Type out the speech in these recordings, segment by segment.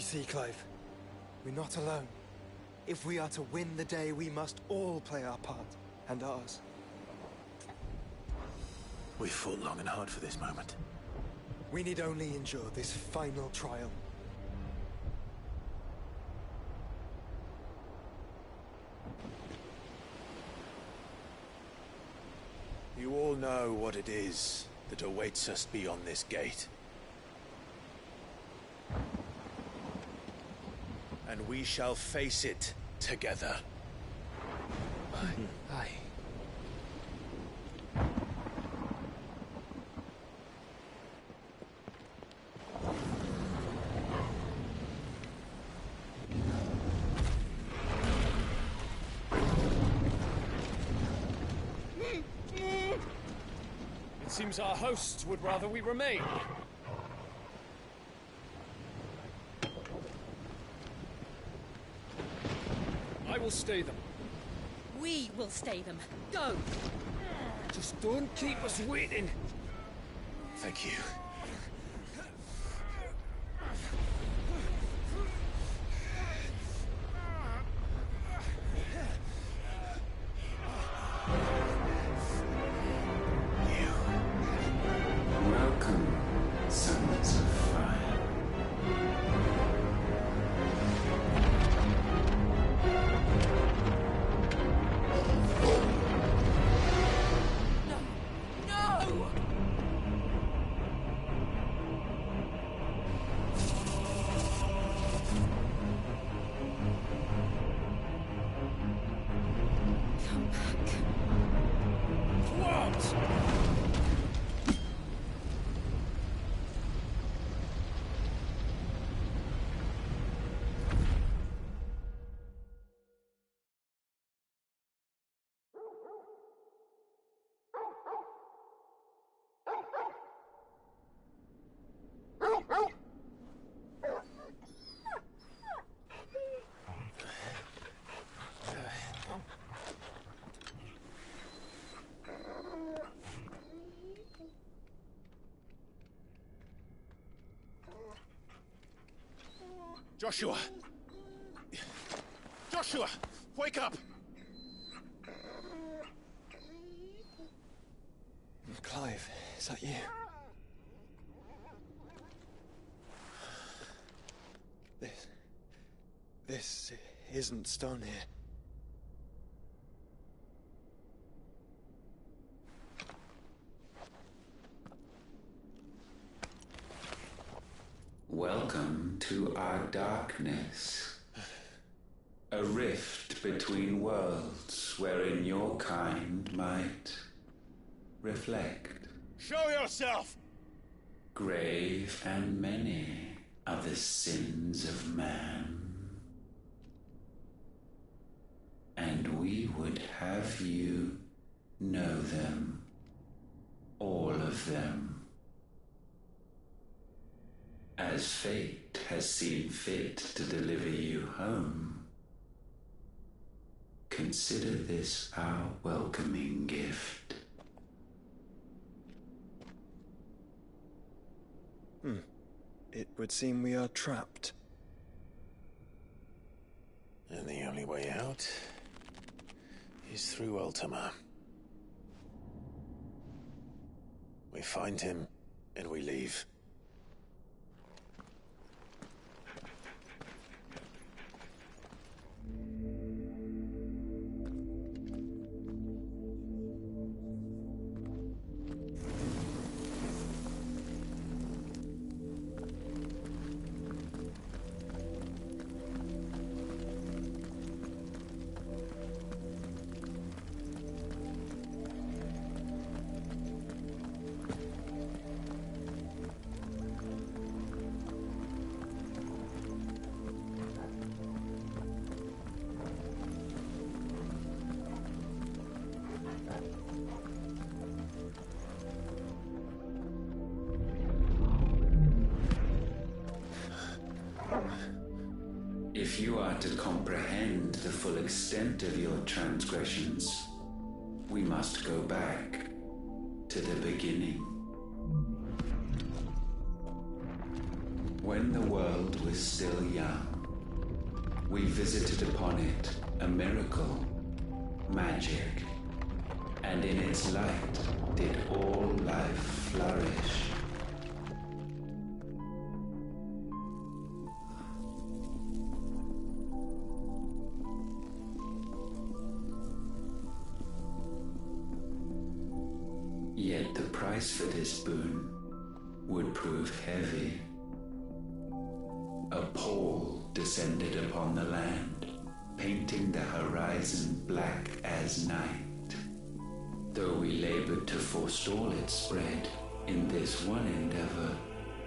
You see, Clive, we're not alone. If we are to win the day, we must all play our part, and ours. We fought long and hard for this moment. We need only endure this final trial. You all know what it is that awaits us beyond this gate. And we shall face it together. Aye. It seems our hosts would rather we remain. I will stay them. We will stay them. Go! Just don't keep us waiting. Thank you. Welcome, sons of fire. No! Come back. What? Joshua! Joshua! Wake up! Clive, is that you? This isn't stone here. Welcome to our darkness. A rift between worlds wherein your kind might reflect. Show yourself! Grave and many are the sins of man. And we would have you know them. All of them. As fate has seen fit to deliver you home, consider this our welcoming gift. It would seem we are trapped. And the only way out is through Ultima. We find him, and we leave. If you are to comprehend the full extent of your transgressions, we must go back to the beginning. When the world was still young, we visited upon it a miracle, magic, and in its light did all life flourish. Yet the price for this boon would prove heavy. A pall descended upon the land, painting the horizon black as night. Though we labored to forestall its spread, in this one endeavor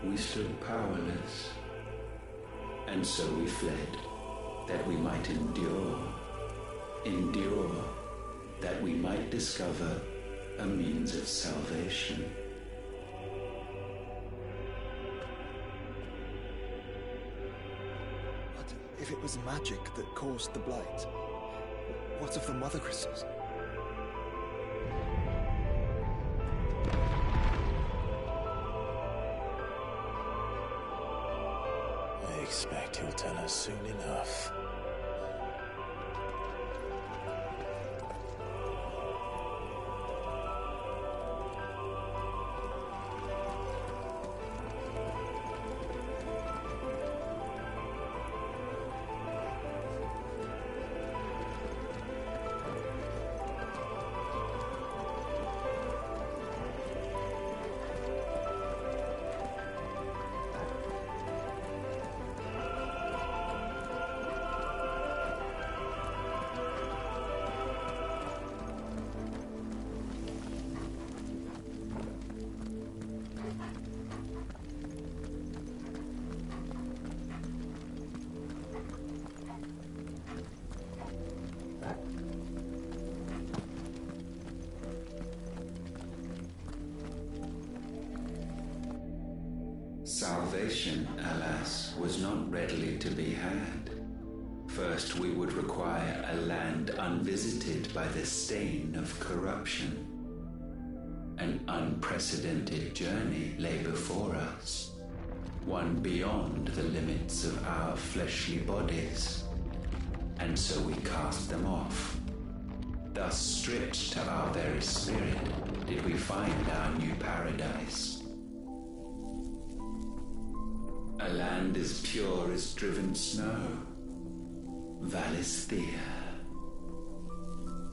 we stood powerless. And so we fled, that we might endure, that we might discover a means of salvation. But if it was magic that caused the blight, what of the mother crystals? I expect he'll tell us soon enough. Salvation, alas, was not readily to be had. First, we would require a land unvisited by the stain of corruption. An unprecedented journey lay before us, one beyond the limits of our fleshly bodies, and so we cast them off. Thus, stripped to our very spirit, did we find our new paradise. A land as pure as driven snow, Valisthea.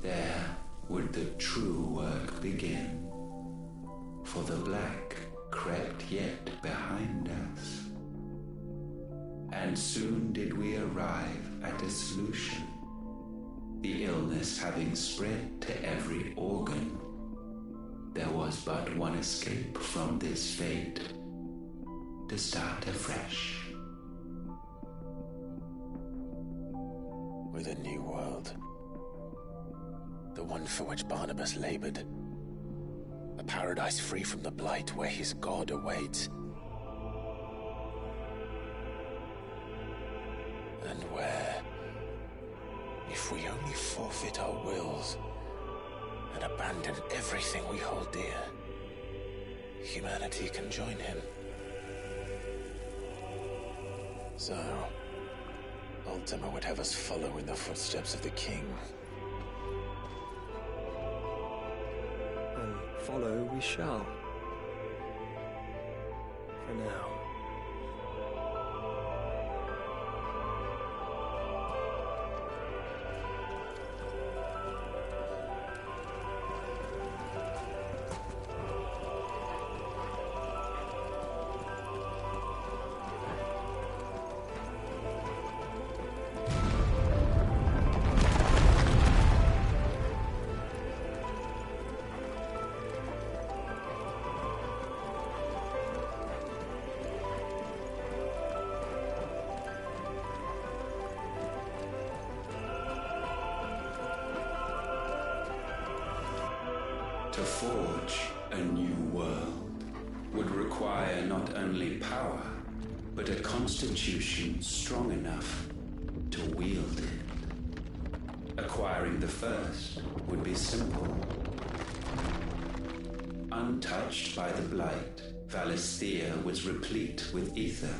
There would the true work begin, for the black crept yet behind us. And soon did we arrive at a solution, the illness having spread to every organ. There was but one escape from this fate, to start afresh. With a new world. The one for which Barnabas labored. A paradise free from the blight where his God awaits. And where, if we only forfeit our wills and abandon everything we hold dear, humanity can join him. So, Ultima would have us follow in the footsteps of the king. And follow we shall. For now. To forge a new world would require not only power, but a constitution strong enough to wield it. Acquiring the first would be simple. Untouched by the blight, Valisthea was replete with ether,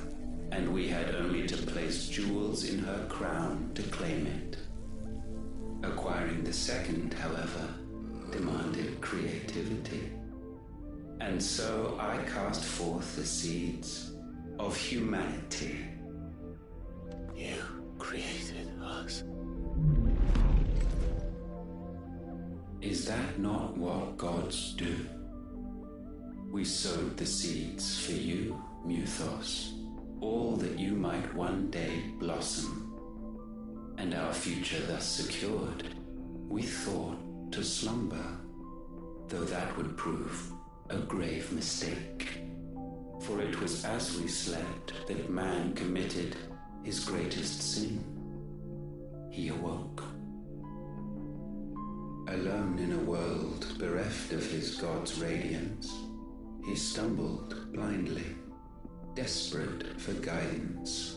and we had only to place jewels in her crown to claim it. Acquiring the second, however, demanded creativity. And so I cast forth the seeds of humanity. You created us. Is that not what gods do? We sowed the seeds for you, Muthos, all that you might one day blossom. And our future thus secured, we thought to slumber, though that would prove a grave mistake. For it was as we slept that man committed his greatest sin. He awoke. Alone in a world bereft of his god's radiance, he stumbled blindly, desperate for guidance.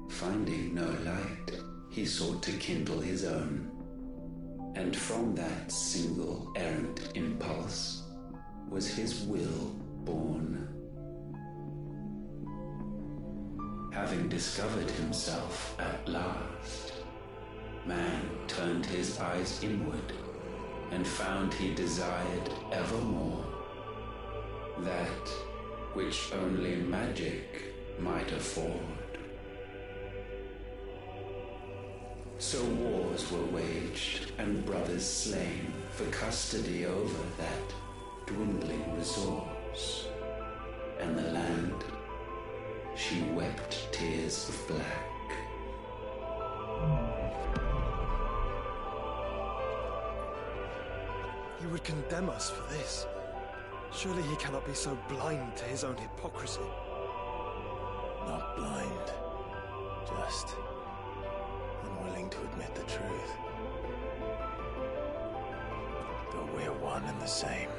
Finding no light, he sought to kindle his own, and from that single errant impulse was his will born. Having discovered himself at last, man turned his eyes inward and found he desired evermore that which only magic might afford. So wars were waged and brothers slain for custody over that dwindling resource, and the land, she wept tears of black. He would condemn us for this. Surely he cannot be so blind to his own hypocrisy. Not blind, just unwilling to admit the truth. But we're one and the same.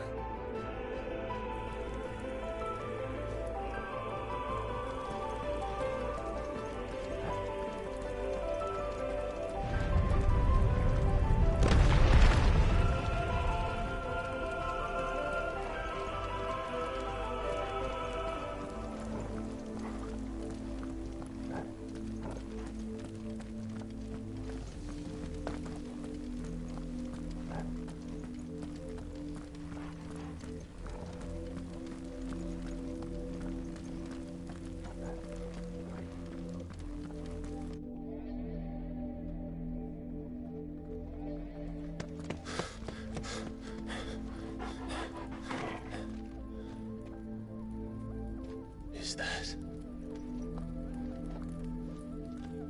Is that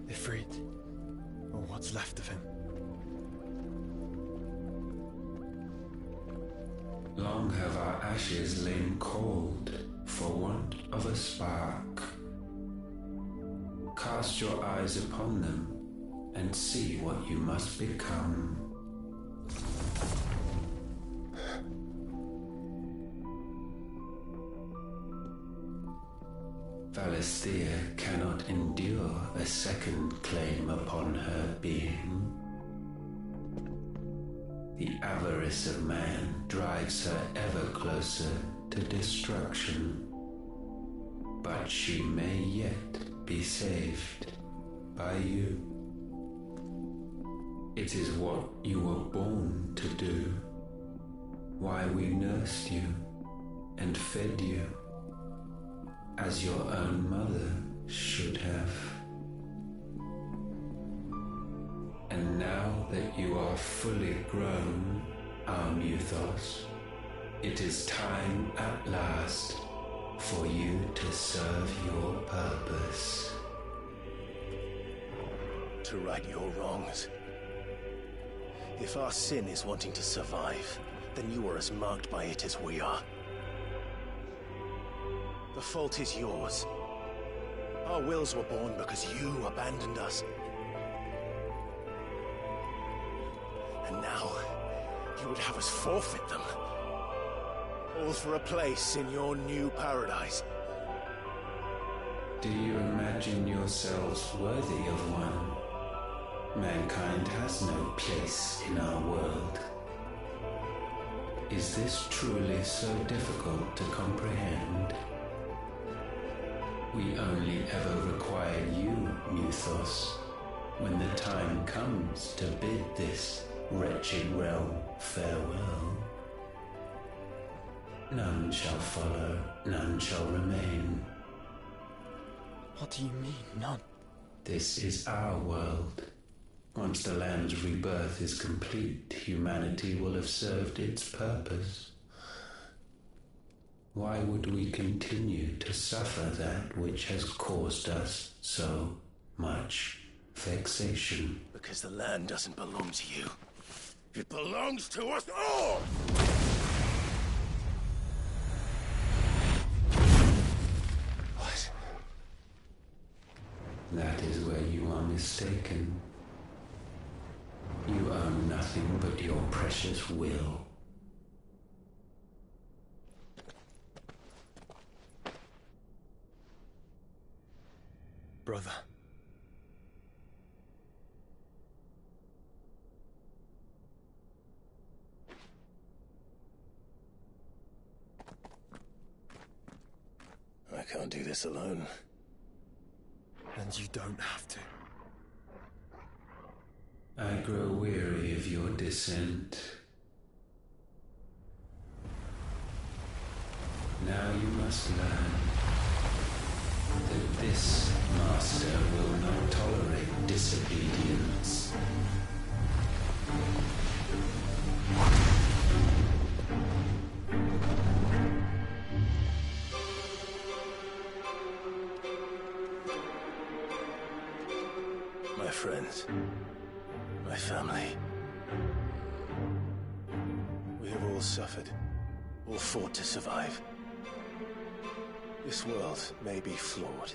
Ifrit, or what's left of him? Long have our ashes lain cold for want of a spark. Cast your eyes upon them and see what you must become. Valisthea cannot endure a second claim upon her being. The avarice of man drives her ever closer to destruction, but she may yet be saved by you. It is what you were born to do, why we nursed you and fed you, as your own mother should have. And now that you are fully grown, our Muthos, it is time at last for you to serve your purpose. To right your wrongs. If our sin is wanting to survive, then you are as marked by it as we are. The fault is yours. Our wills were born because you abandoned us. And now, you would have us forfeit them. All for a place in your new paradise. Do you imagine yourselves worthy of one? Mankind has no place in our world. Is this truly so difficult to comprehend? We only ever require you, Muthos, when the time comes to bid this wretched realm farewell. None shall follow, none shall remain. What do you mean, none? This is our world. Once the land's rebirth is complete, humanity will have served its purpose. Why would we continue to suffer that which has caused us so much vexation? Because the land doesn't belong to you. It belongs to us all! What? That is where you are mistaken. You own nothing but your precious will. Brother. I can't do this alone. And you don't have to. I grow weary of your dissent. Now you must learn that this master will not tolerate disobedience. My friends, my family. We have all suffered, all fought to survive. This world may be flawed.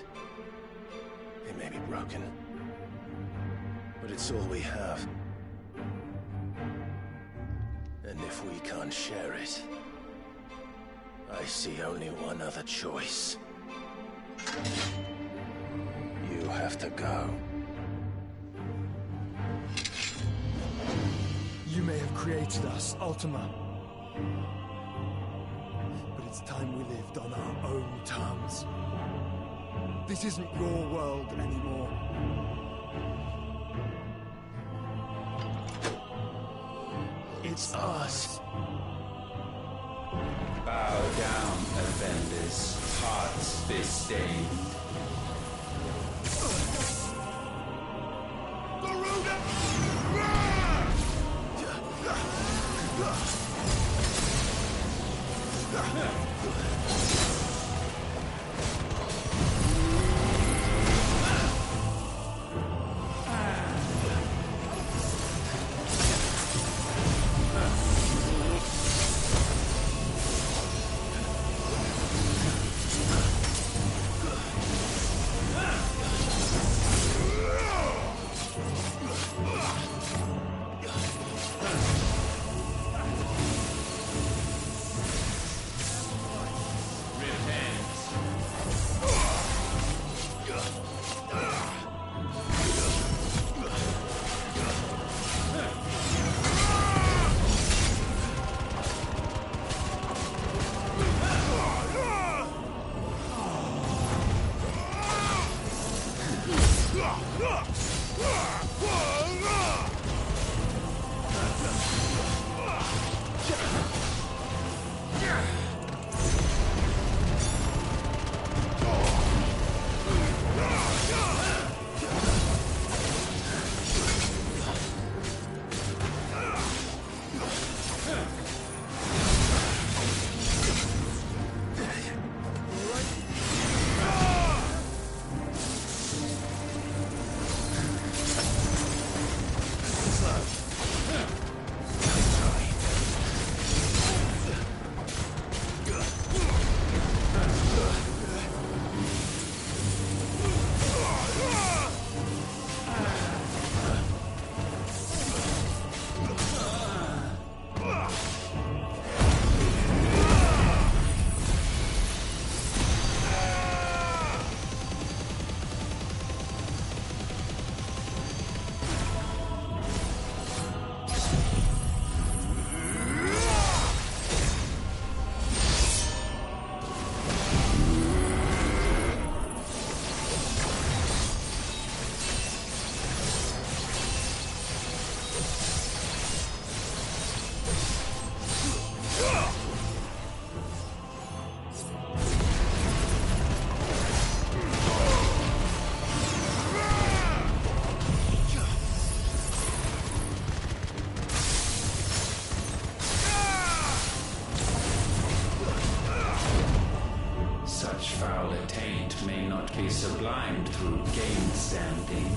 It may be broken. But it's all we have. And if we can't share it, I see only one other choice. You have to go. You may have created us, Ultima. But it's time we lived on our own terms. This isn't your world anymore. It's ours. Bow down, offenders, hearts disdained. taint may not be sublimed through game standing.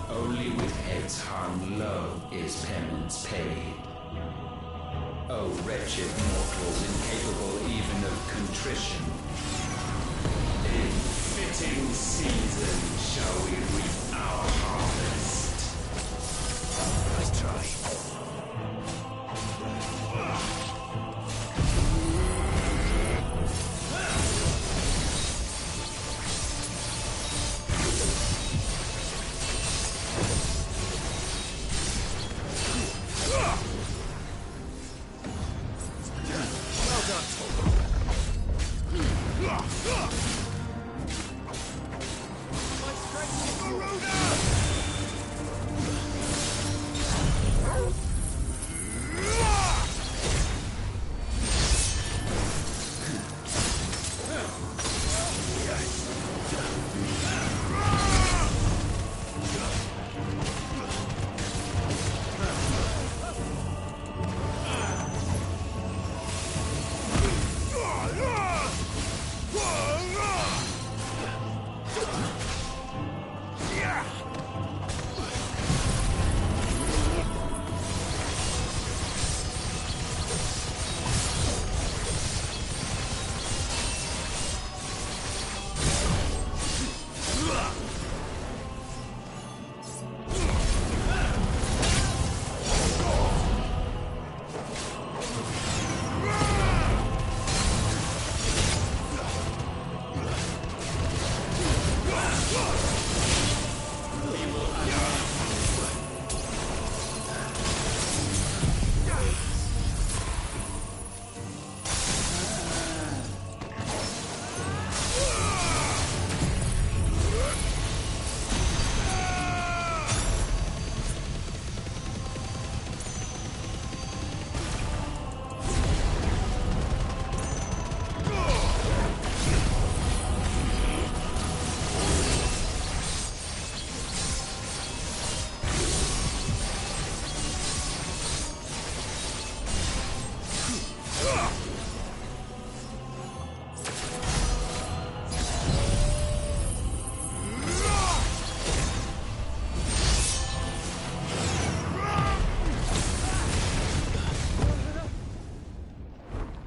Only with heads hung low is penance paid. O wretched mortals incapable even of contrition, in fitting season shall we reap our harvest. Nice try.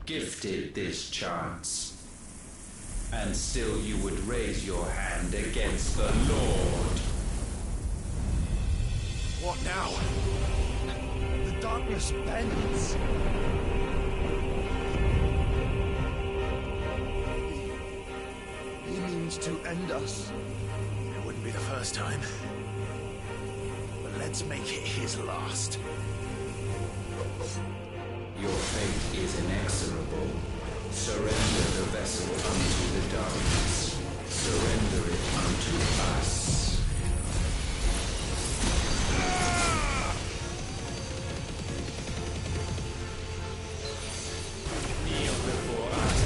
Gifted this chance, and still you would raise your hand against the Lord. What now? The darkness bends. He means to end us. It wouldn't be the first time. But let's make it his last. Your fate is inexorable. Surrender the vessel unto the darkness. Surrender it unto us. Kneel before us,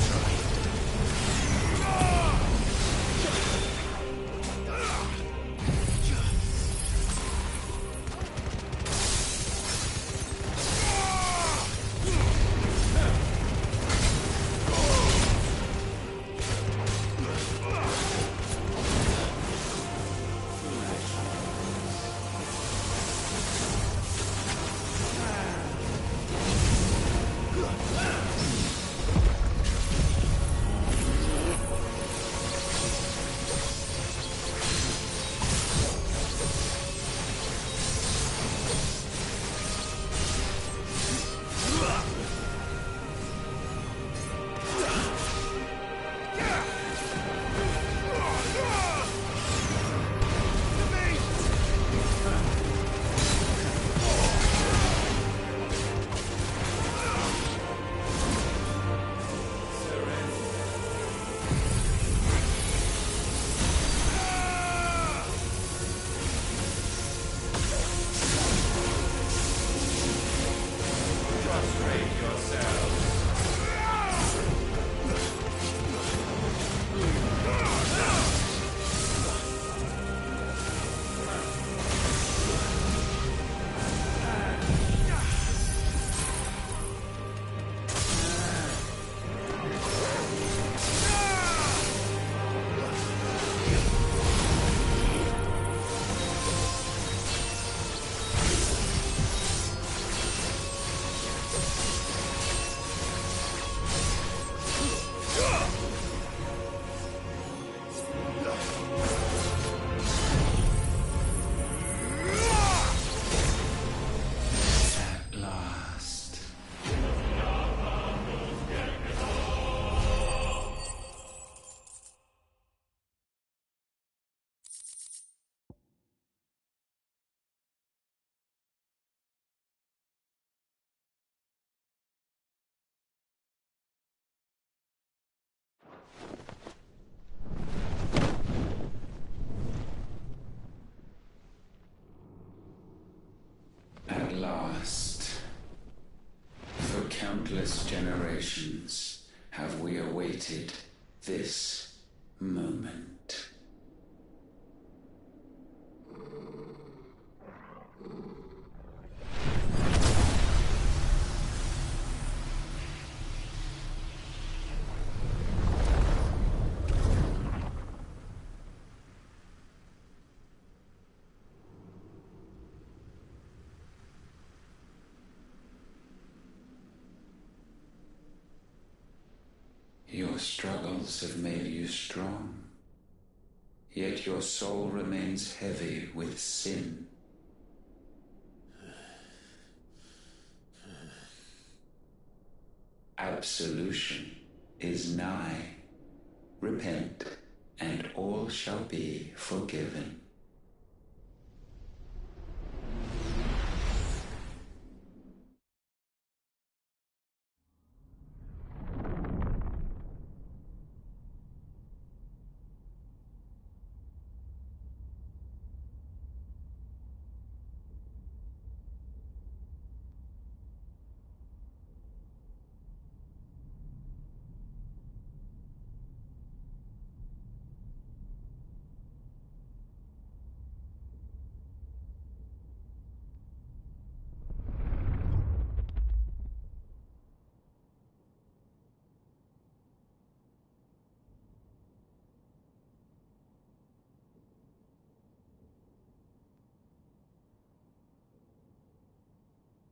countless generations have we awaited this moment. Your struggles have made you strong, yet your soul remains heavy with sin. Absolution is nigh. Repent, and all shall be forgiven.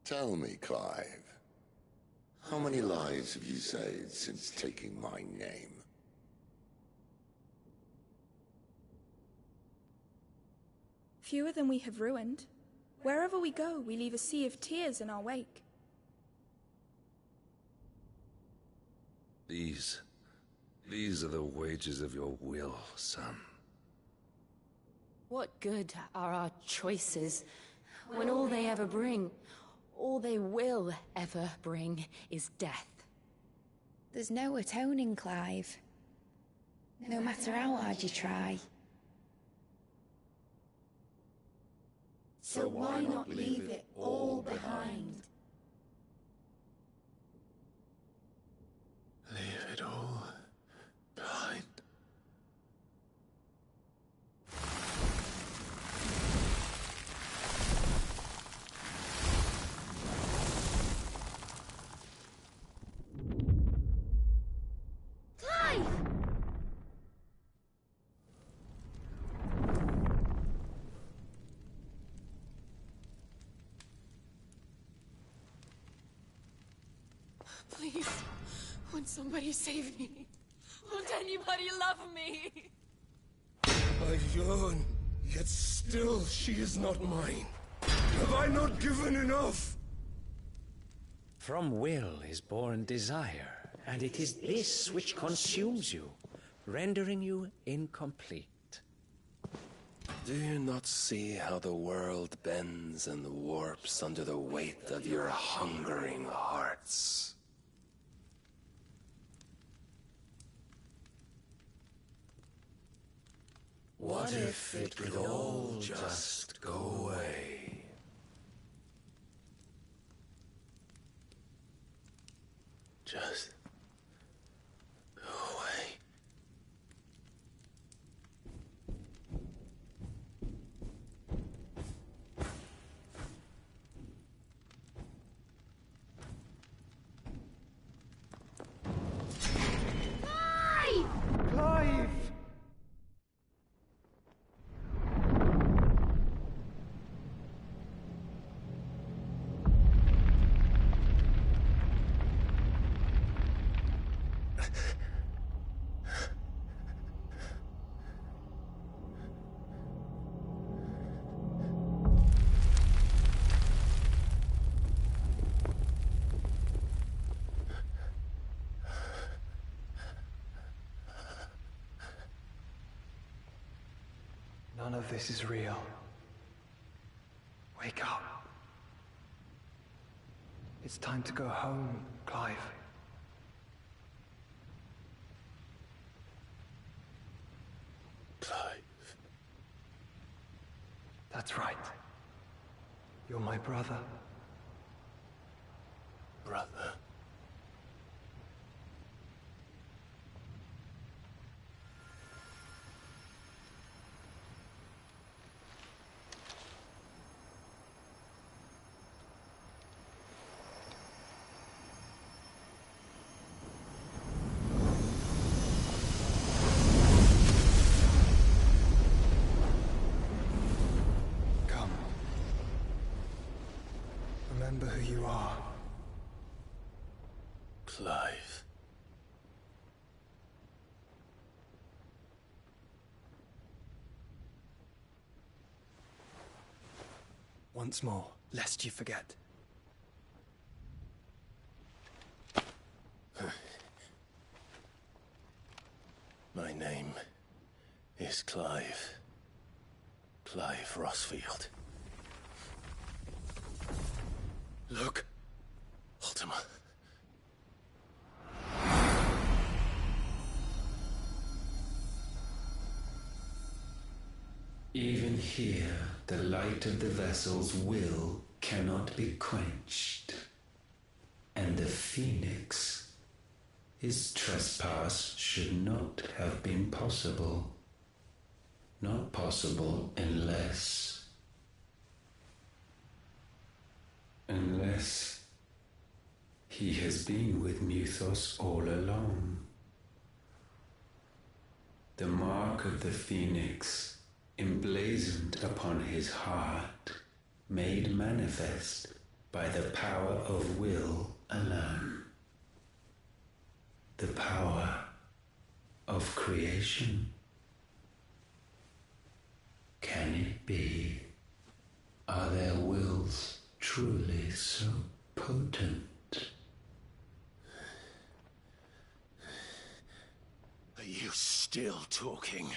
Tell me, Clive, how many lives have you saved since taking my name? Fewer than we have ruined. Wherever we go, we leave a sea of tears in our wake. These are the wages of your will, son. What good are our choices when all they ever bring, all they will ever bring, is death? There's no atoning, Clive. No matter how hard you try. So why not leave it all behind? Leave it all behind. Clive! Please, won't somebody save me? Won't anybody love me? I've yearned, yet still she is not mine. Have I not given enough? From will is born desire, and it is this which consumes you, rendering you incomplete. Do you not see how the world bends and warps under the weight of your hungering hearts? What if it could all just go away? Just go away. Clive! None of this is real. Wake up. It's time to go home, Clive. Clive. That's right. You're my brother. Brother. remember who you are. Clive. Once more, lest you forget. My name is Clive. Clive Rossfield. Look, Ultima. Even here, the light of the vessel's will cannot be quenched. And the Phoenix, his trespass should not have been possible. Not possible unless he has been with Muthos all along. The mark of the Phoenix, emblazoned upon his heart, made manifest by the power of will alone. The power of creation. Can it be? Are their wills truly so potent? Are you still talking?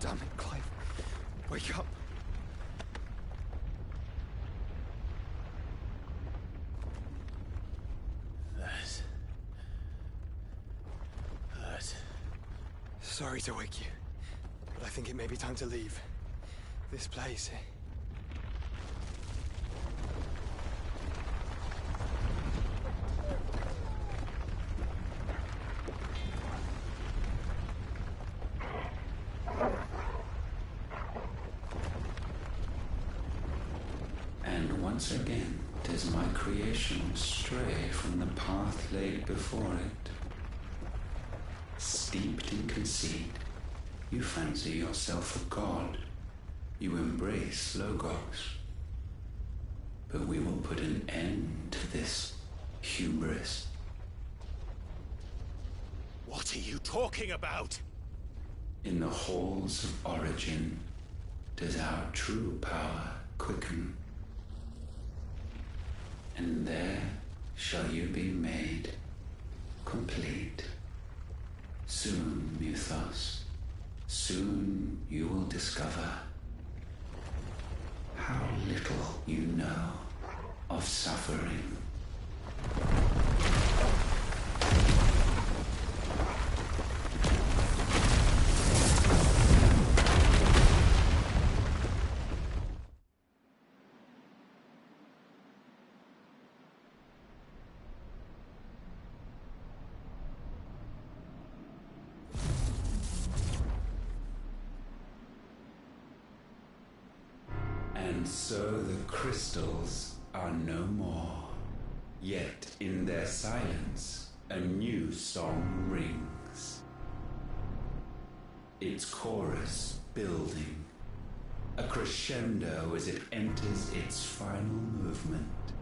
Damn it, Clive. Wake up. That. Sorry to wake you, but I think it may be time to leave. This place. Once again does my creation stray from the path laid before it. Steeped in conceit, you fancy yourself a god. You embrace Logos. But we will put an end to this hubris. What are you talking about? In the halls of origin does our true power quicken. And there shall you be made complete. Soon, Muthos, soon you will discover how little you know of suffering. And so the crystals are no more. Yet in their silence, a new song rings. Its chorus building, a crescendo as it enters its final movement,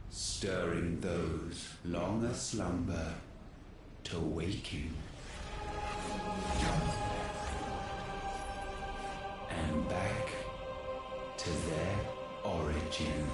stirring those long aslumber to waking. And back to their origin.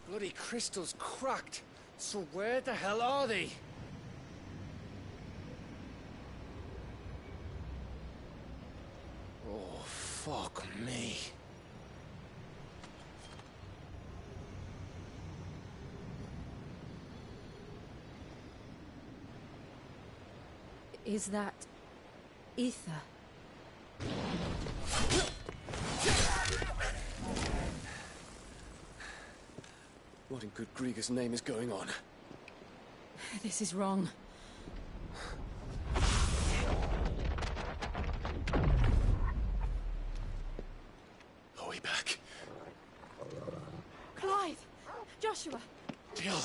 Bloody crystal's cracked. So where the hell are they? Oh, fuck me. Is that ether? What in good Grieger's name is going on? This is wrong. Are we back? Clive! Joshua! Jill!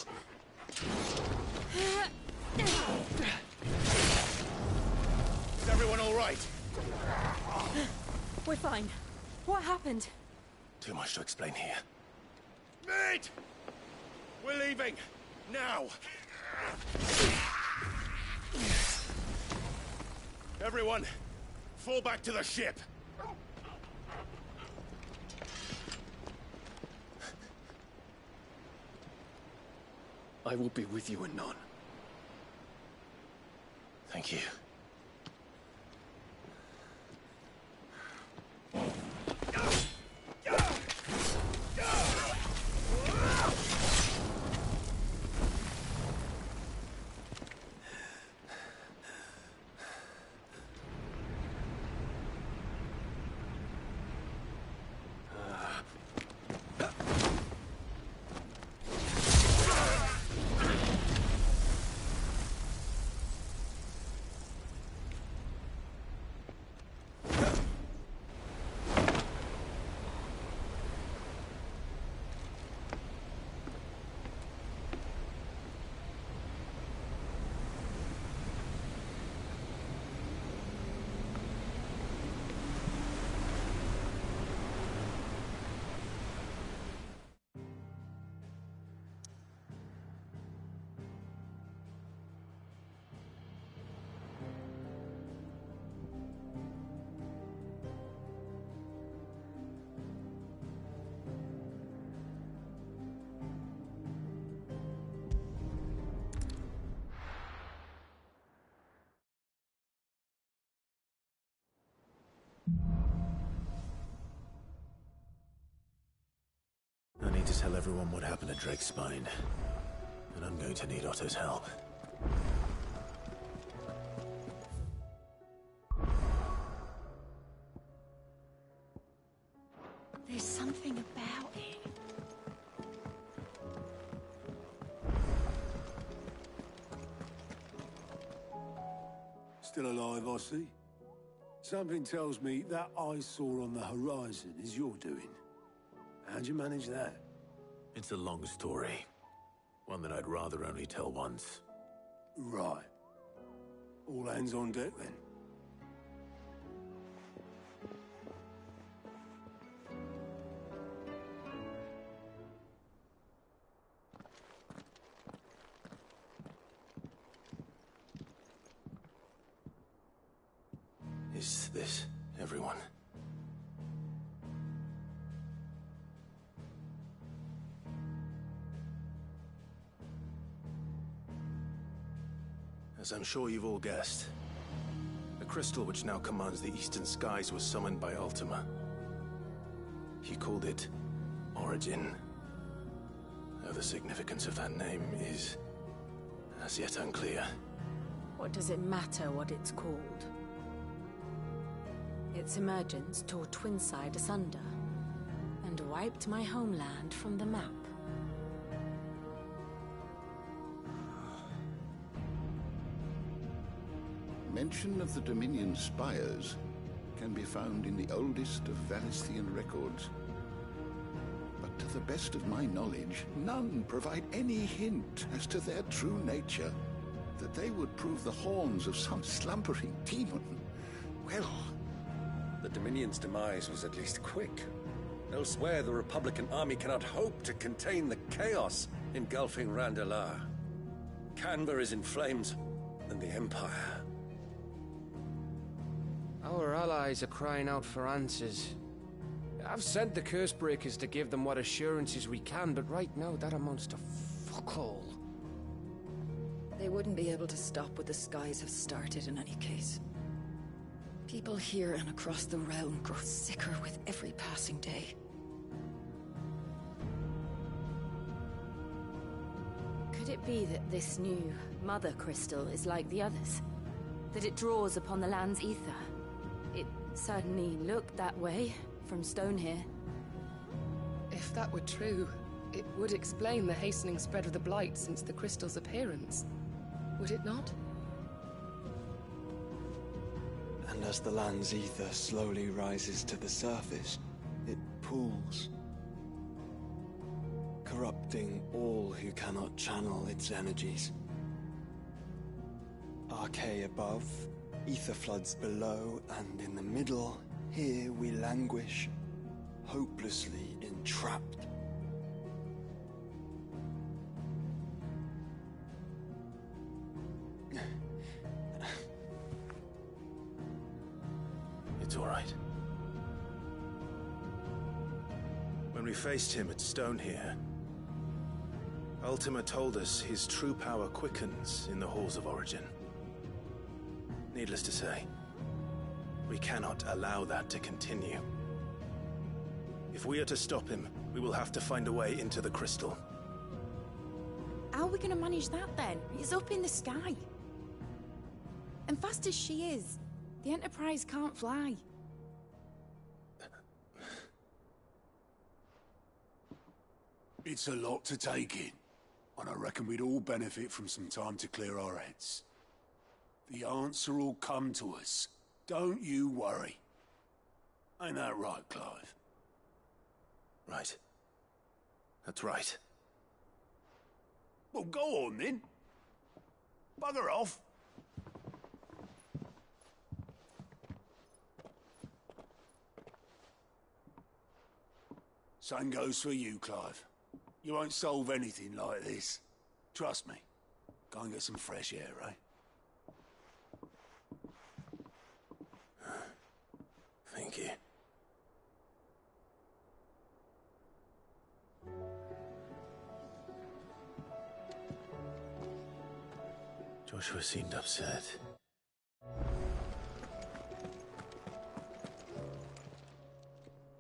Is everyone all right? We're fine. What happened? Too much to explain here. Mate! We're leaving! Now! Everyone, fall back to the ship! I will be with you anon. Thank you. I need to tell everyone what happened at Drake's Spine. And I'm going to need Otto's help. There's something about it. Still alive, I see. Something tells me that eyesore on the horizon is your doing. How'd you manage that? It's a long story. One that I'd rather only tell once. Right. All hands on deck, then. this, everyone. As I'm sure you've all guessed, the crystal which now commands the eastern skies was summoned by Ultima. He called it Origin. Though the significance of that name is as yet unclear. What does it matter what it's called? Its emergence tore Twinside asunder and wiped my homeland from the map. Mention of the Dominion spires can be found in the oldest of Valisthian records. But to the best of my knowledge, none provide any hint as to their true nature. That they would prove the horns of some slumbering demon. Well, the Dominion's demise was at least quick. Elsewhere, the Republican army cannot hope to contain the chaos engulfing Randalar. Canberra is in flames, and the Empire. Our allies are crying out for answers. I've sent the Cursebreakers to give them what assurances we can, but right now that amounts to fuck all. They wouldn't be able to stop what the skies have started in any case. People here and across the realm grow sicker with every passing day. Could it be that this new Mother Crystal is like the others? That it draws upon the land's ether? It certainly looked that way from stone here. If that were true, it would explain the hastening spread of the Blight since the crystal's appearance. Would it not? And as the land's ether slowly rises to the surface, it pools, corrupting all who cannot channel its energies. Archay above, ether floods below, and in the middle, here we languish, hopelessly entrapped. It's all right. When we faced him at Stone here, Ultima told us his true power quickens in the halls of Origin. Needless to say, we cannot allow that to continue. If we are to stop him, we will have to find a way into the crystal. How are we going to manage that then? It's up in the sky. And fast as she is, the Enterprise can't fly. It's a lot to take in, and I reckon we'd all benefit from some time to clear our heads. The answer will come to us. Don't you worry. Ain't that right, Clive? Right. That's right. Well, go on then. Bugger off. Same goes for you, Clive. You won't solve anything like this. Trust me. Go and get some fresh air, eh? Thank you. Joshua seemed upset.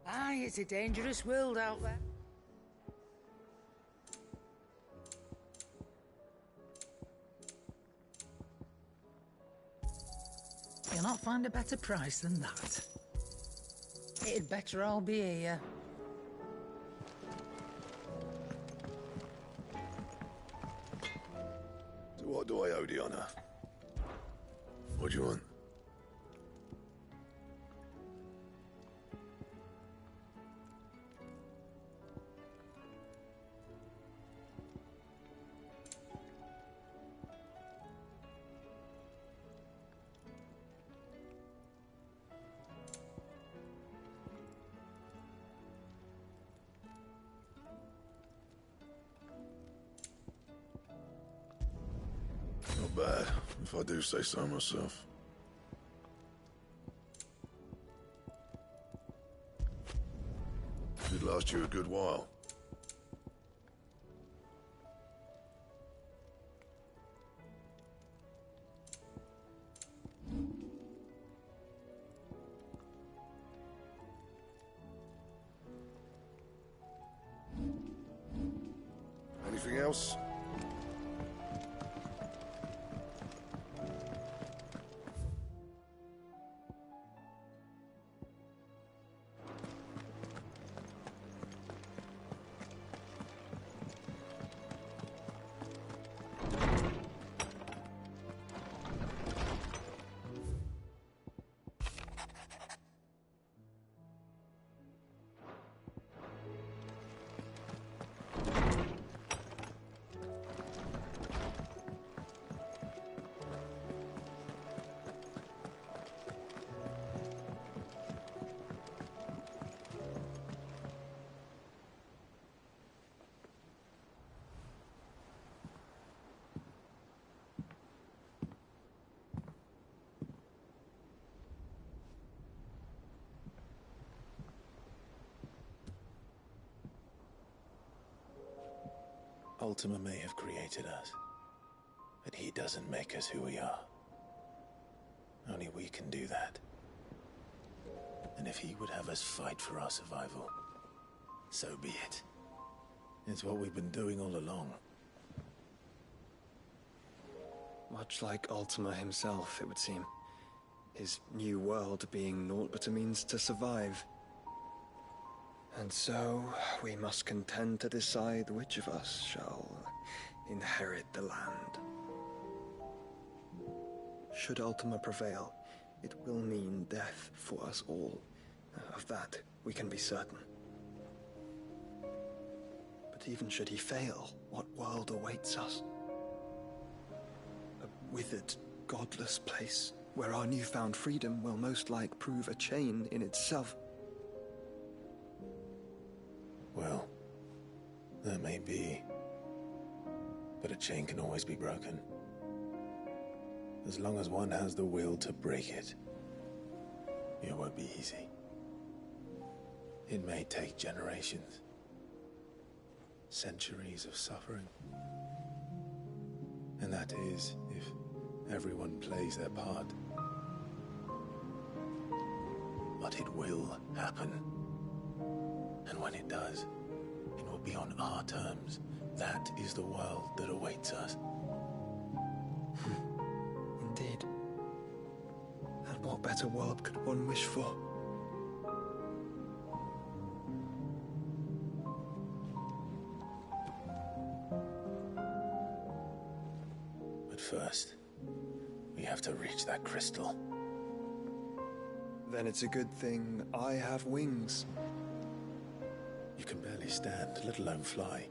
Aye, it's a dangerous world out there. You'll not find a better price than that. It'd better all be here. So what do I owe the honor? What do you want? Not bad, if I do say so myself. Should last you a good while. Anything else? Ultima may have created us, but he doesn't make us who we are. Only we can do that. And if he would have us fight for our survival, so be it. It's what we've been doing all along. Much like Ultima himself, it would seem. His new world being naught but a means to survive. And so, we must contend to decide which of us shall inherit the land. Should Ultima prevail, it will mean death for us all. Of that, we can be certain. But even should he fail, what world awaits us? A withered, godless place, where our newfound freedom will most like prove a chain in itself. Well, that may be. But a chain can always be broken. As long as one has the will to break it. It won't be easy. It may take generations. Centuries of suffering. And that is, if everyone plays their part. But it will happen. And when it does, it will be on our terms. That is the world that awaits us. Indeed. And what better world could one wish for? But first, we have to reach that crystal. Then it's a good thing I have wings. You can barely stand, let alone fly.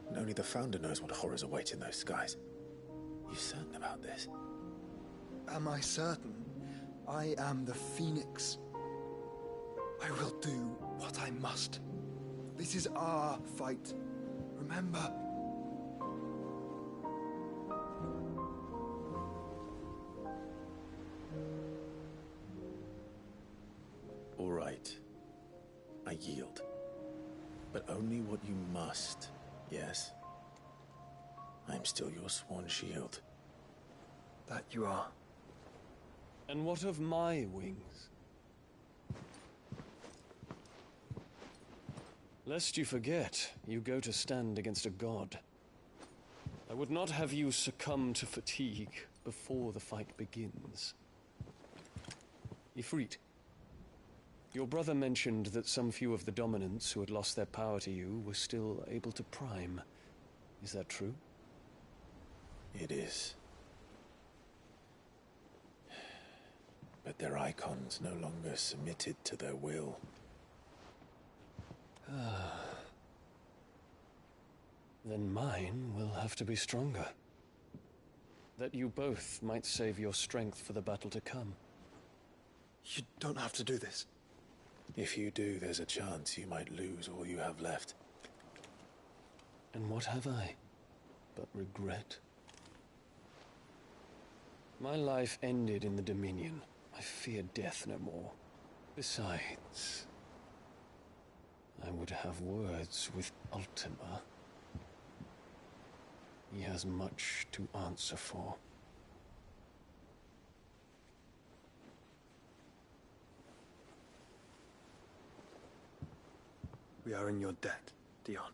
And only the Founder knows what horrors await in those skies. You certain about this? Am I certain? I am the Phoenix. I will do what I must. This is our fight. Remember? All right. I yield. But only what you must, yes? I'm still your sworn shield. That you are. And what of my wings? Lest you forget, you go to stand against a god. I would not have you succumb to fatigue before the fight begins. Ifrit, your brother mentioned that some few of the dominants who had lost their power to you were still able to prime. Is that true? It is. But their icons no longer submitted to their will. Then mine will have to be stronger. That you both might save your strength for the battle to come. You don't have to do this. If you do, there's a chance you might lose all you have left. And what have I but regret? My life ended in the Dominion. I fear death no more. Besides, I would have words with Ultima. He has much to answer for. We are in your debt, Dion.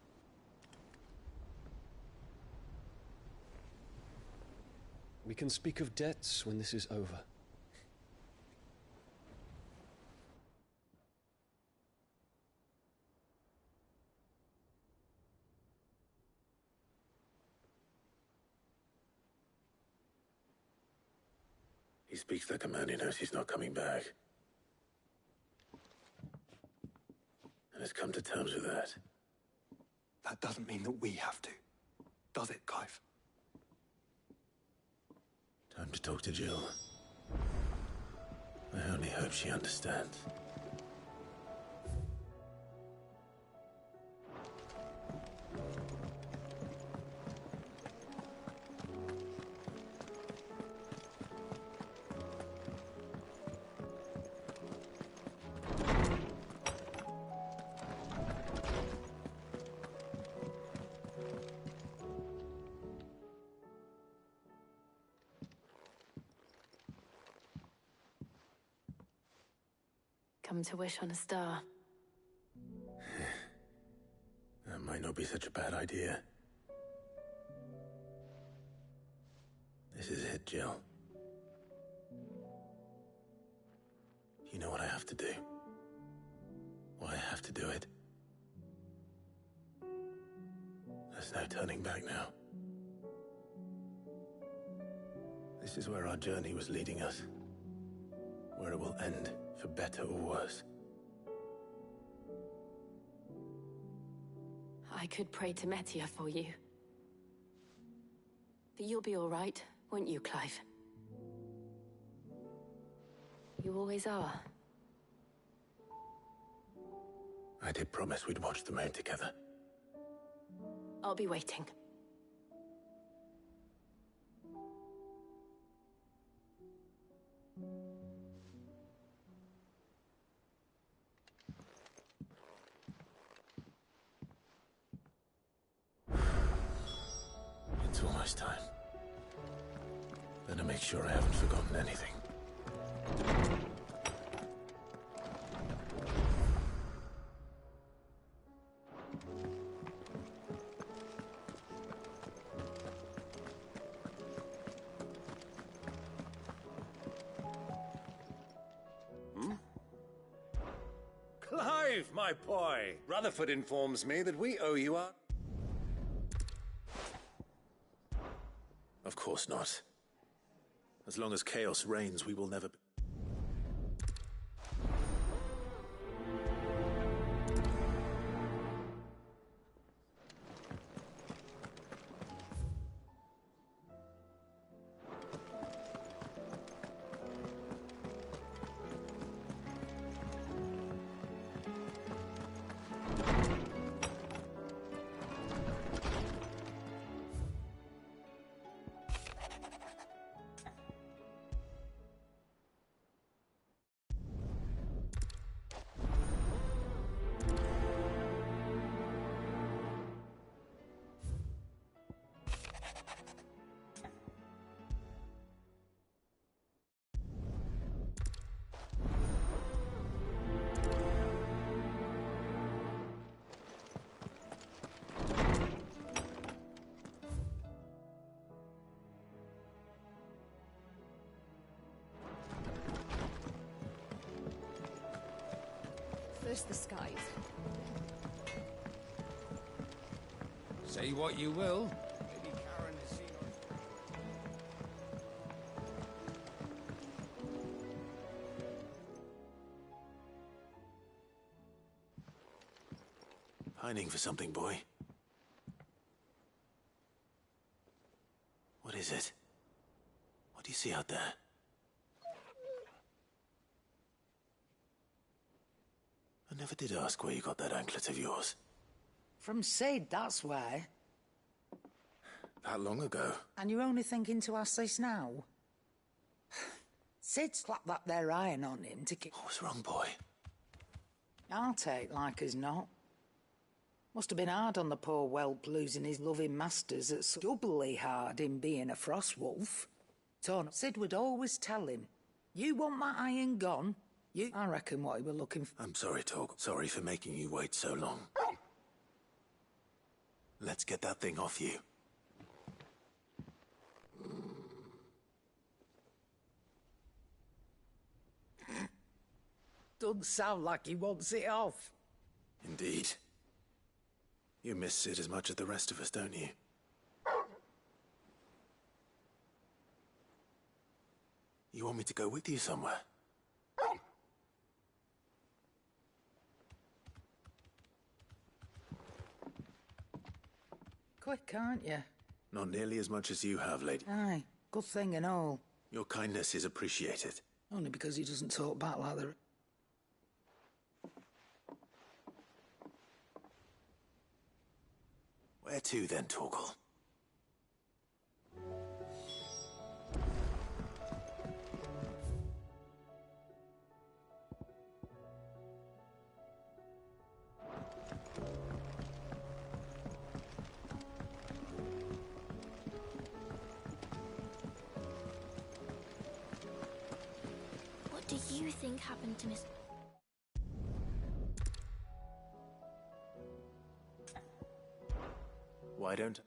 We can speak of debts when this is over. He speaks like a man who knows he's not coming back. And has come to terms with that. That doesn't mean that we have to, does it, Clive? Time to talk to Jill. I only hope she understands. Come to wish on a star. That might not be such a bad idea. This is it, Jill. You know what I have to do. Why I have to do it. There's no turning back now. This is where our journey was leading us. Where it will end, for better or worse. I could pray to Metia for you. But you'll be all right, won't you, Clive? You always are. I did promise we'd watch the moon together. I'll be waiting. It's almost time. Better make sure I haven't forgotten anything. Clive, my boy! Rutherford informs me that we owe you our... Of course not. As long as chaos reigns, we will never be... First the skies. Say what you will. Maybe Karen has seen us. Pining for something, boy. What is it? What do you see out there? I never did ask where you got that anklet of yours. From Sid, that's where. That long ago? And you're only thinking to ask this now? Sid slapped that there iron on him to keep... What was wrong, boy? I'll take like as not. Must have been hard on the poor whelp losing his loving masters. It's doubly hard in being a frost wolf. Sid would always tell him, you want my iron gone? I reckon what he were looking for. I'm sorry, Torg. Sorry for making you wait so long. Let's get that thing off you. Doesn't sound like he wants it off. Indeed. You miss Sid as much as the rest of us, don't you? You want me to go with you somewhere? Quick, aren't you? Not nearly as much as you have, lady. Aye, good thing and all. Your kindness is appreciated. Only because he doesn't talk back like the... Where to then, Torgal? What do you think happened to Miss... Why don't...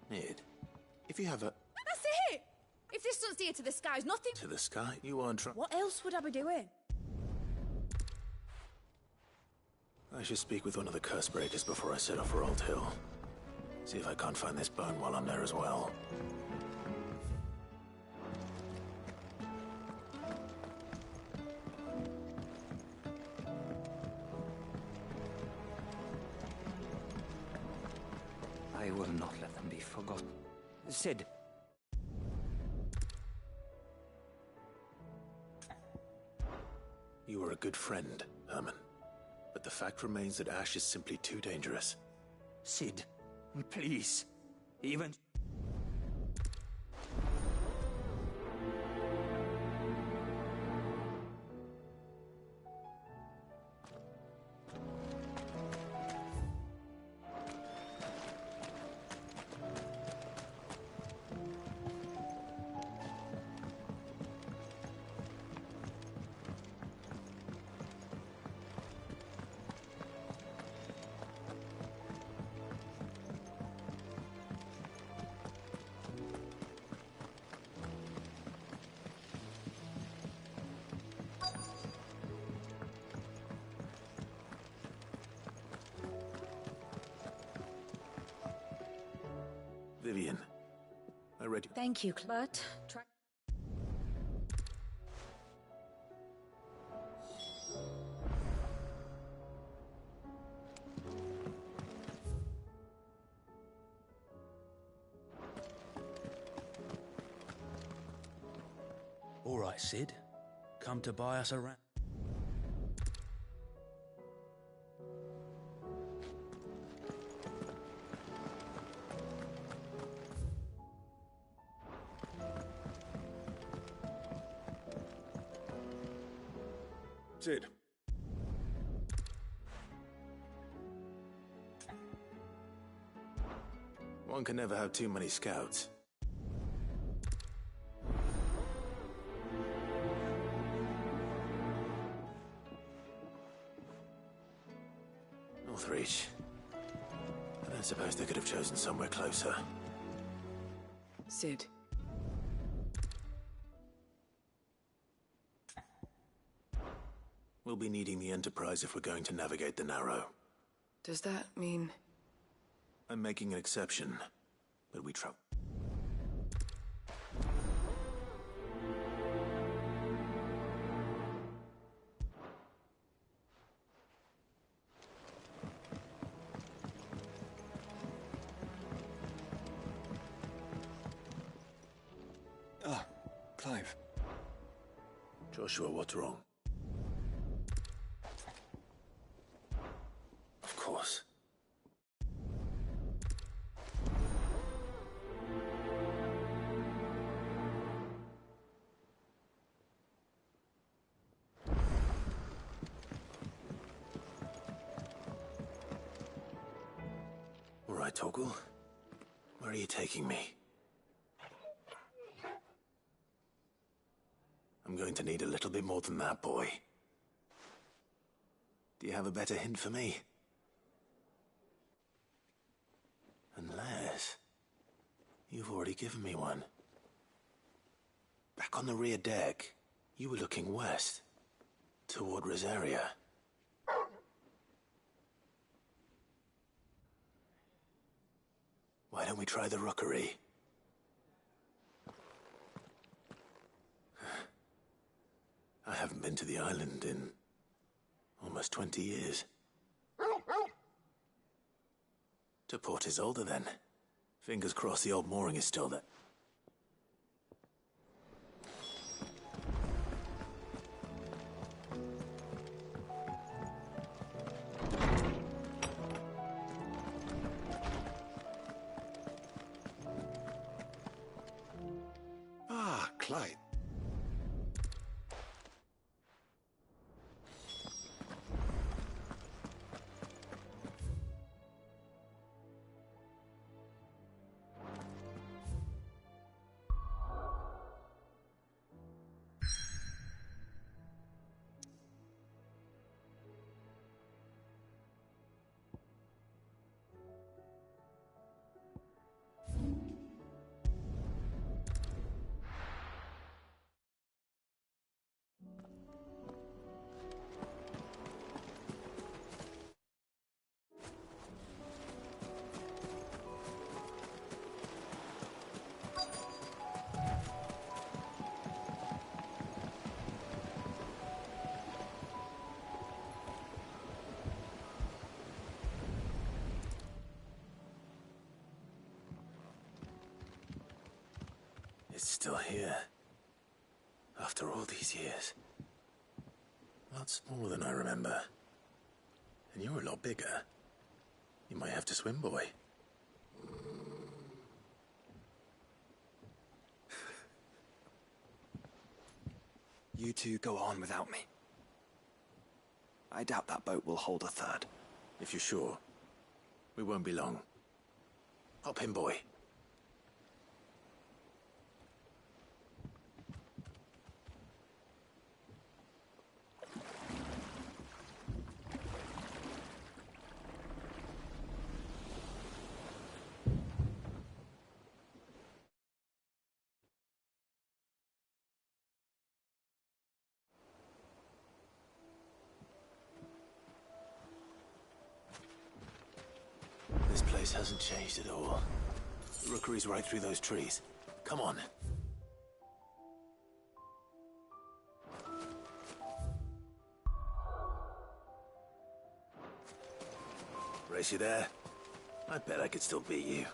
Nid, if you have a... That's it! If this doesn't steer to the skies, nothing... To the sky? You aren't trying... What else would I be doing? I should speak with one of the curse breakers before I set off for Old Hill. See if I can't find this bone while I'm there as well. I will not let them be forgotten. Sid. You were a good friend, Herman. But the fact remains that Ash is simply too dangerous. Sid, please. Even... Vivian, I read you. Thank you, but try... All right, Sid. Come to buy us around. Sid. One can never have too many scouts. Northreach. I don't suppose they could have chosen somewhere closer. Sid. We'll be needing the Enterprise if we're going to navigate the Narrow. Does that mean... I'm making an exception, but we travel. Ah, Clive. Joshua, what's wrong? Of course. All right, Toggle. Where are you taking me? I'm going to need a little bit more than that, boy. Do you have a better hint for me? Unless... you've already given me one. Back on the rear deck, you were looking west, toward Rosaria. Why don't we try the rookery? I haven't been to the island in almost 20 years. To Port Isolde, then. Fingers crossed the old mooring is still there. Ah, Clyde. It's still here. After all these years. A lot smaller than I remember. And you're a lot bigger. You might have to swim, boy. You two go on without me. I doubt that boat will hold a third. If you're sure, we won't be long. Hop in, boy. This place hasn't changed at all. The rookery's right through those trees. Come on. Race you there? I bet I could still beat you.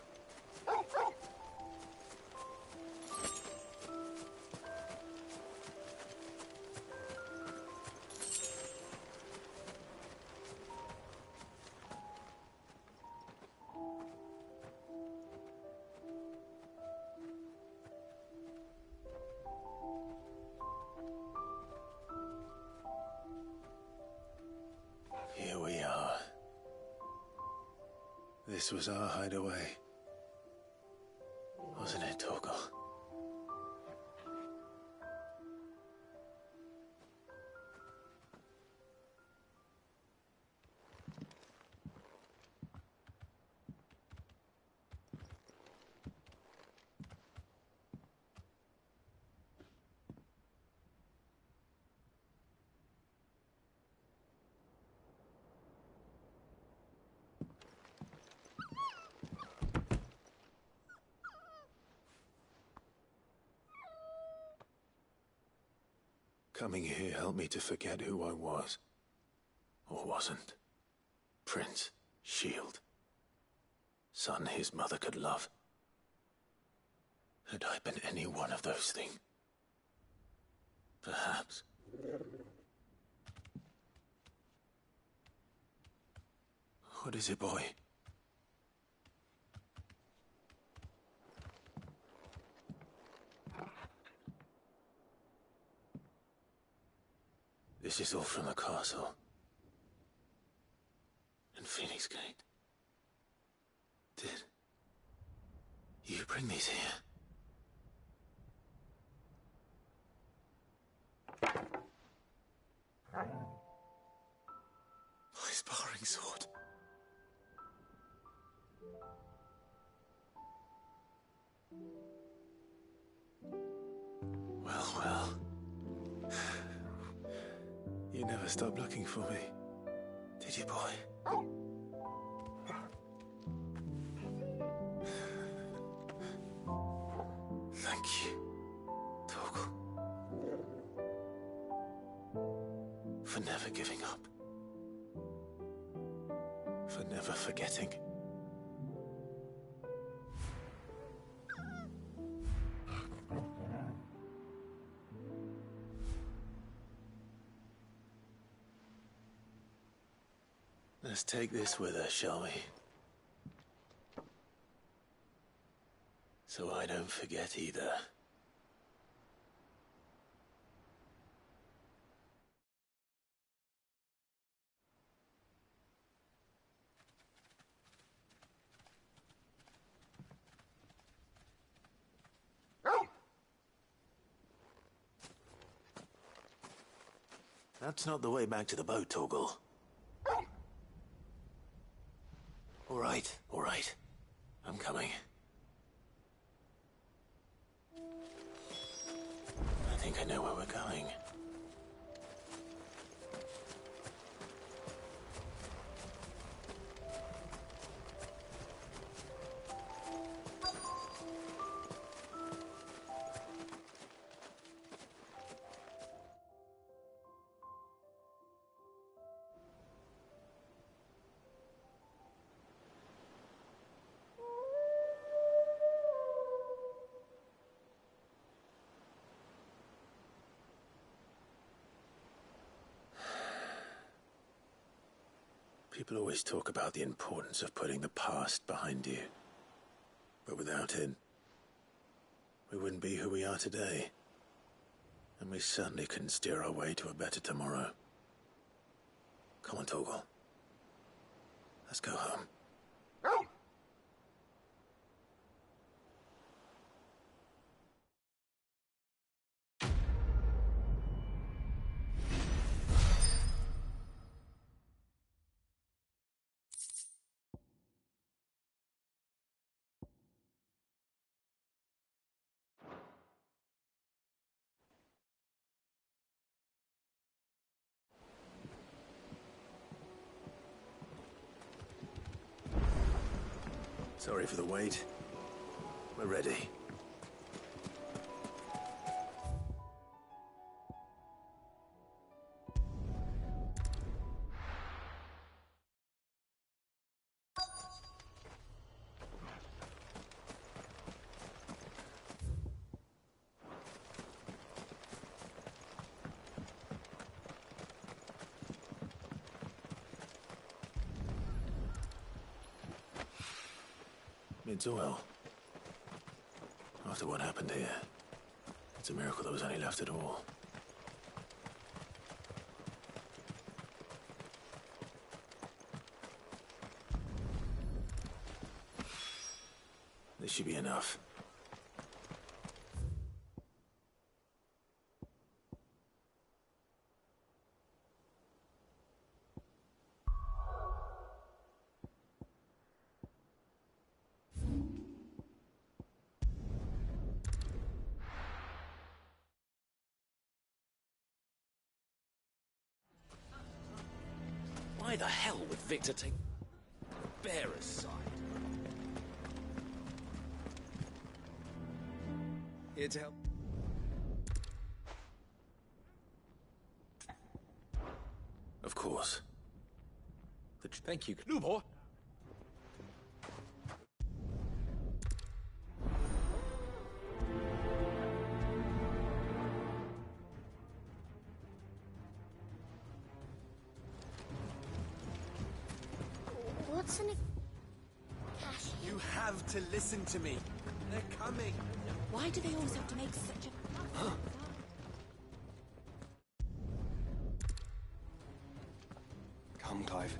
Here we are. This was our hideaway. Wasn't it, Torgal? Coming here helped me to forget who I was. Or wasn't. Prince, shield. Son his mother could love. Had I been any one of those things? Perhaps What is it, boy? This is all from the castle. And Phoenix Gate. Did you bring these here? My sparring sword. Well, well. You never stopped looking for me, did you, boy? Thank you, Torgal, for never giving up, for never forgetting. Let's take this with us, shall we? So I don't forget either. That's not the way back to the boat, Torgal. All right. I'm coming. I think I know where we're going. People always talk about the importance of putting the past behind you. But without it, we wouldn't be who we are today. And we certainly couldn't steer our way to a better tomorrow. Come on, Torgal. Let's go home. Sorry for the wait. We're ready. It's well. After what happened here, it's a miracle there was any left at all. This should be enough. Why the hell would Victor take Bearer's side? Here to help. Of course. Thank you, Knubor. What's an Akashi? You have to listen to me. They're coming. Why do they always have to make such a... Come, Clive.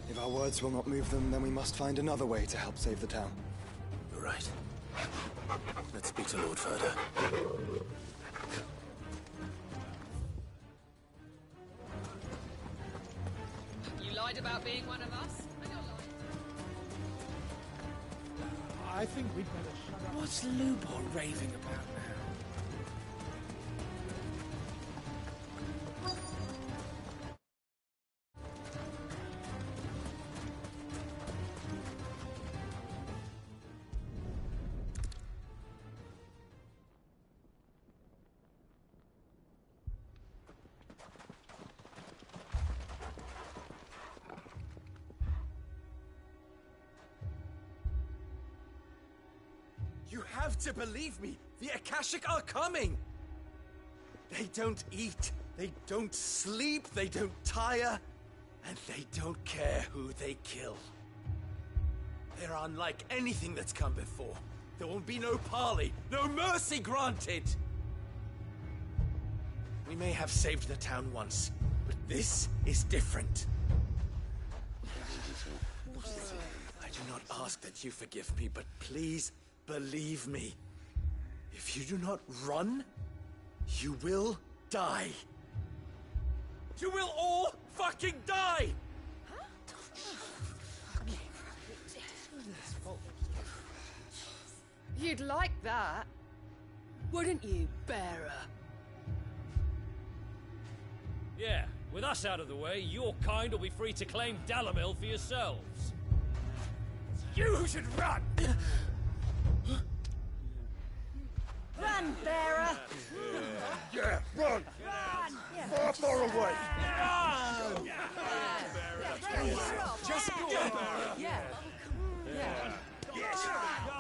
If our words will not move them, then we must find another way to help save the town. You're right. Let's speak to Lord Ferda. You lied about being one of us? And you're lying. I think we'd better shut up. What's Lubor raving about now? You have to believe me! The Akashic are coming! They don't eat, they don't sleep, they don't tire, and they don't care who they kill. They're unlike anything that's come before. There won't be no parley, no mercy granted! We may have saved the town once, but this is different. I do not ask that you forgive me, but please believe me. If you do not run, you will die. You will all fucking die! You'd like that, wouldn't you, bearer? Yeah, with us out of the way, your kind will be free to claim Dalamil for yourselves. It's you who should run! Run, bearer! Yeah, run! Run! Far away! Run! Just go, bearer! Yeah. Yes!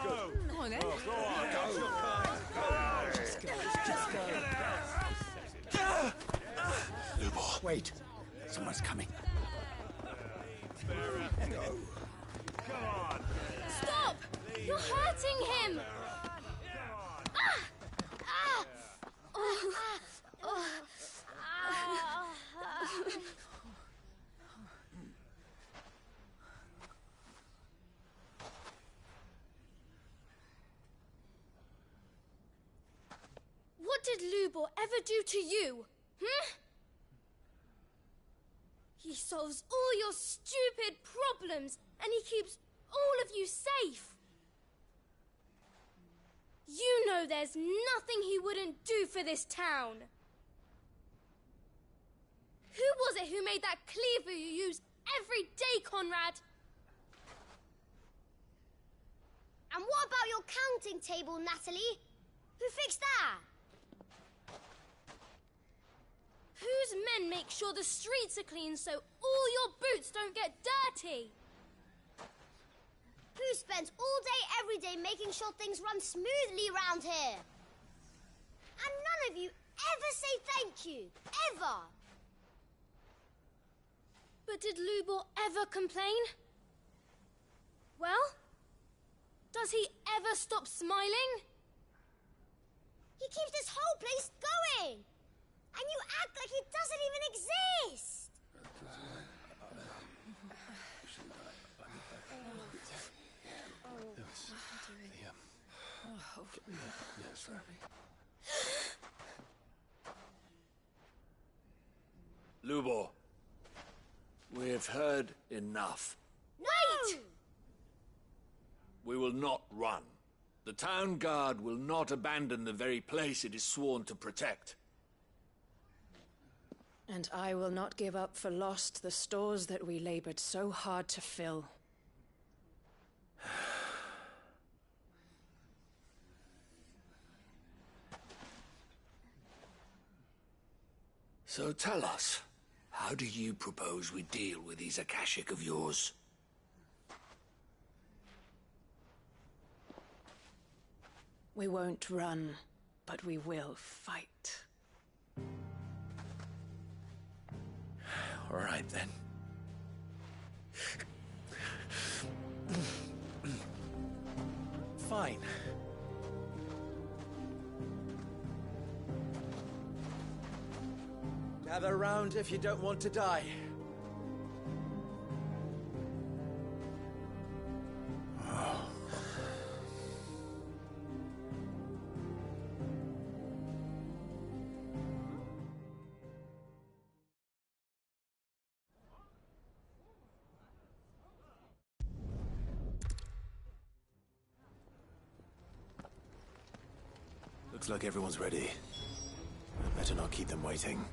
Go! Go on, then. Go on, go! Just go. Lubor. Wait. Someone's coming. Stop! You're hurting him! What did Lubor ever do to you? He solves all your stupid problems, and he keeps all of you safe. You know there's nothing he wouldn't do for this town. Who was it who made that cleaver you use every day, Conrad? And what about your counting table, Natalie? Who fixed that? Whose men make sure the streets are clean so all your boots don't get dirty? Who spends all day, every day making sure things run smoothly around here? And none of you ever say thank you. Ever. But did Lubor ever complain? Well, does he ever stop smiling? He keeps this whole place going. And you act like he doesn't even exist. Lubor, we have heard enough. Wait! We will not run. The town guard will not abandon the very place it is sworn to protect. And I will not give up for lost the stores that we labored so hard to fill. So tell us, how do you propose we deal with these Akashic of yours? We won't run, but we will fight. All right, then. fine. Gather round if you don't want to die. Looks like everyone's ready. I'd better not keep them waiting.